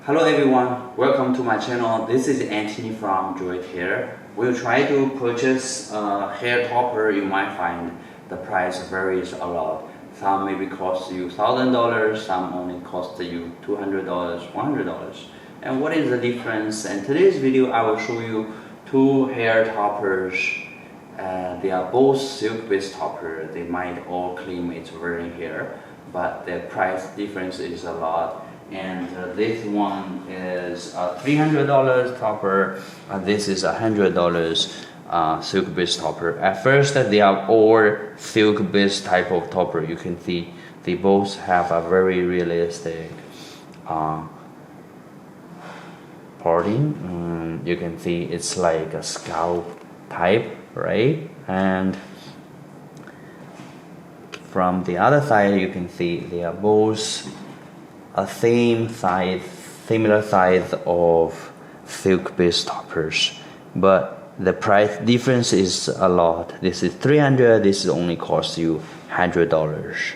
Hello everyone, welcome to my channel. This is Anthony from Joice Hair. We'll try to purchase a hair topper. You might find the price varies a lot. Some maybe cost you $1,000, some only cost you $200, $100. And what is the difference? In today's video, I will show you two hair toppers. They are both silk-based topper. They might all claim it's virgin hair, but the price difference is a lot. And this one is a $300 topper. This is $100 silk-based topper. At first, they are all silk-based type of topper. You can see they both have a very realistic parting. You can see it's like a scalp type, right? And from the other side, you can see they are both a similar size of silk-based toppers, but the price difference is a lot. This is $300. This is only cost you $100,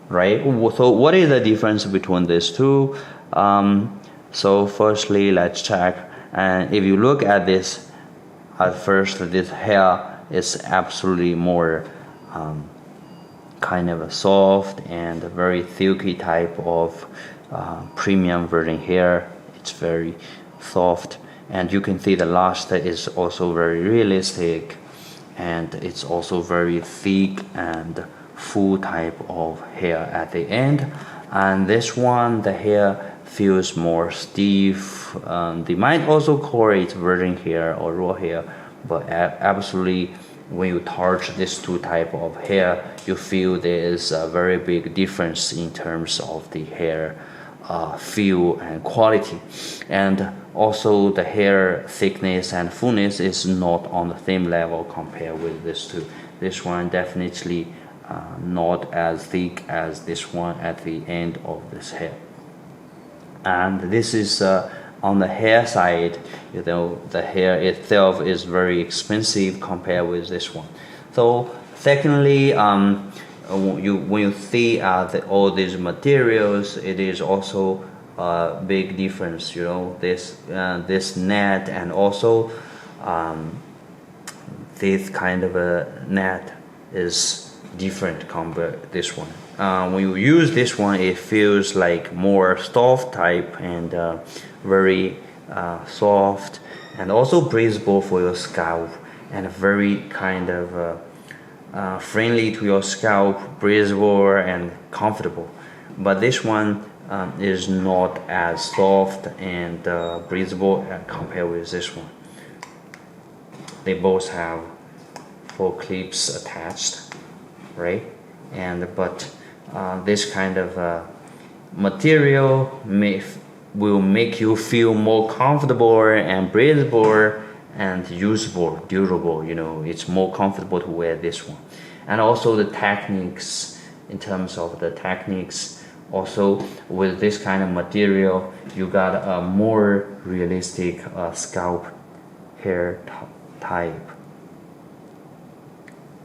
right? So what is the difference between these two? So firstly, let's check. And if you look at this, at first, this hair is absolutely more kind of a soft and a very silky type of premium virgin hair. It's very soft, and you can see the luster is also very realistic, and it's also very thick and full type of hair at the end. And this one, the hair feels more stiff. They might also call it virgin hair or raw hair, but absolutely when you touch these two type of hair, you feel there is a very big difference in terms of the hair feel and quality. And also the hair thickness and fullness is not on the same level compared with this two. This one definitely not as thick as this one at the end of this hair. And this is on the hair side, you know, the hair itself is very expensive compared with this one. So secondly, when you see all these materials, it is also a big difference. You know, this net and also this kind of a net is different compared to this one. When you use this one, it feels like more soft type and very soft and also breathable for your scalp, and very kind of friendly to your scalp, breathable and comfortable. But this one is not as soft and breathable compared with this one. They both have 4 clips attached, right? But this kind of material will make you feel more comfortable and breathable and usable, durable. You know, it's more comfortable to wear this one. And also the techniques, in terms of the techniques, also with this kind of material, you got a more realistic scalp hair type,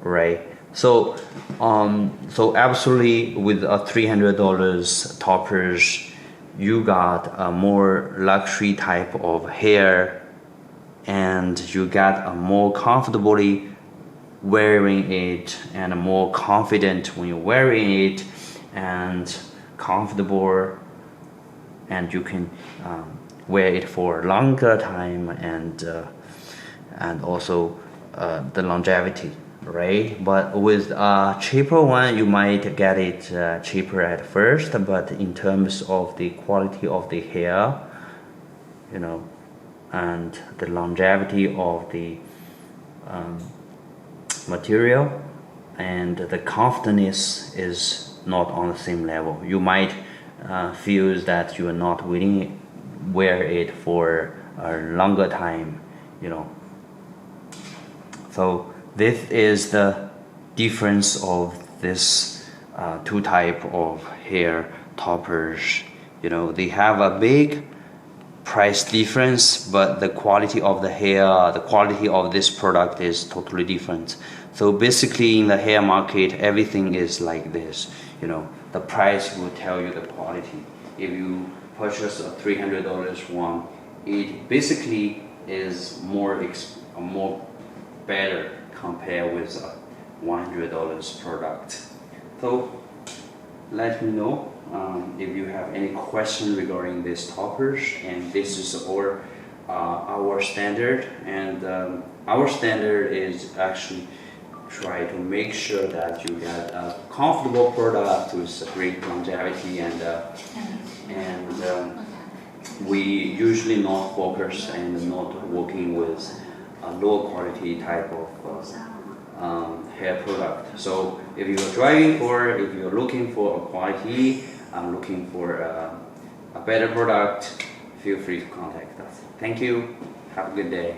right? So absolutely with a $300 toppers, you got a more luxury type of hair, and you got a more comfortably wearing it, and more confident when you're wearing it, and comfortable, and you can wear it for a longer time, and also the longevity, right? But with a cheaper one, you might get it cheaper at first, but in terms of the quality of the hair, you know, and the longevity of the material and the comfortness is not on the same level. You might feel that you are not willing to wear it for a longer time, you know. So this is the difference of this two type of hair toppers. You know, they have a big price difference, but the quality of the hair, the quality of this product is totally different. So basically in the hair market, everything is like this. You know, the price will tell you the quality. If you purchase a $300 one. It basically is more better compared with a $100 product. So let me know if you have any question regarding these toppers. And this is our standard, and our standard is actually try to make sure that you get a comfortable product with great longevity, and we usually not focus and not working with a low quality type of hair product. So if if you're looking for a quality, looking for a better product, feel free to contact us. Thank you. Have a good day.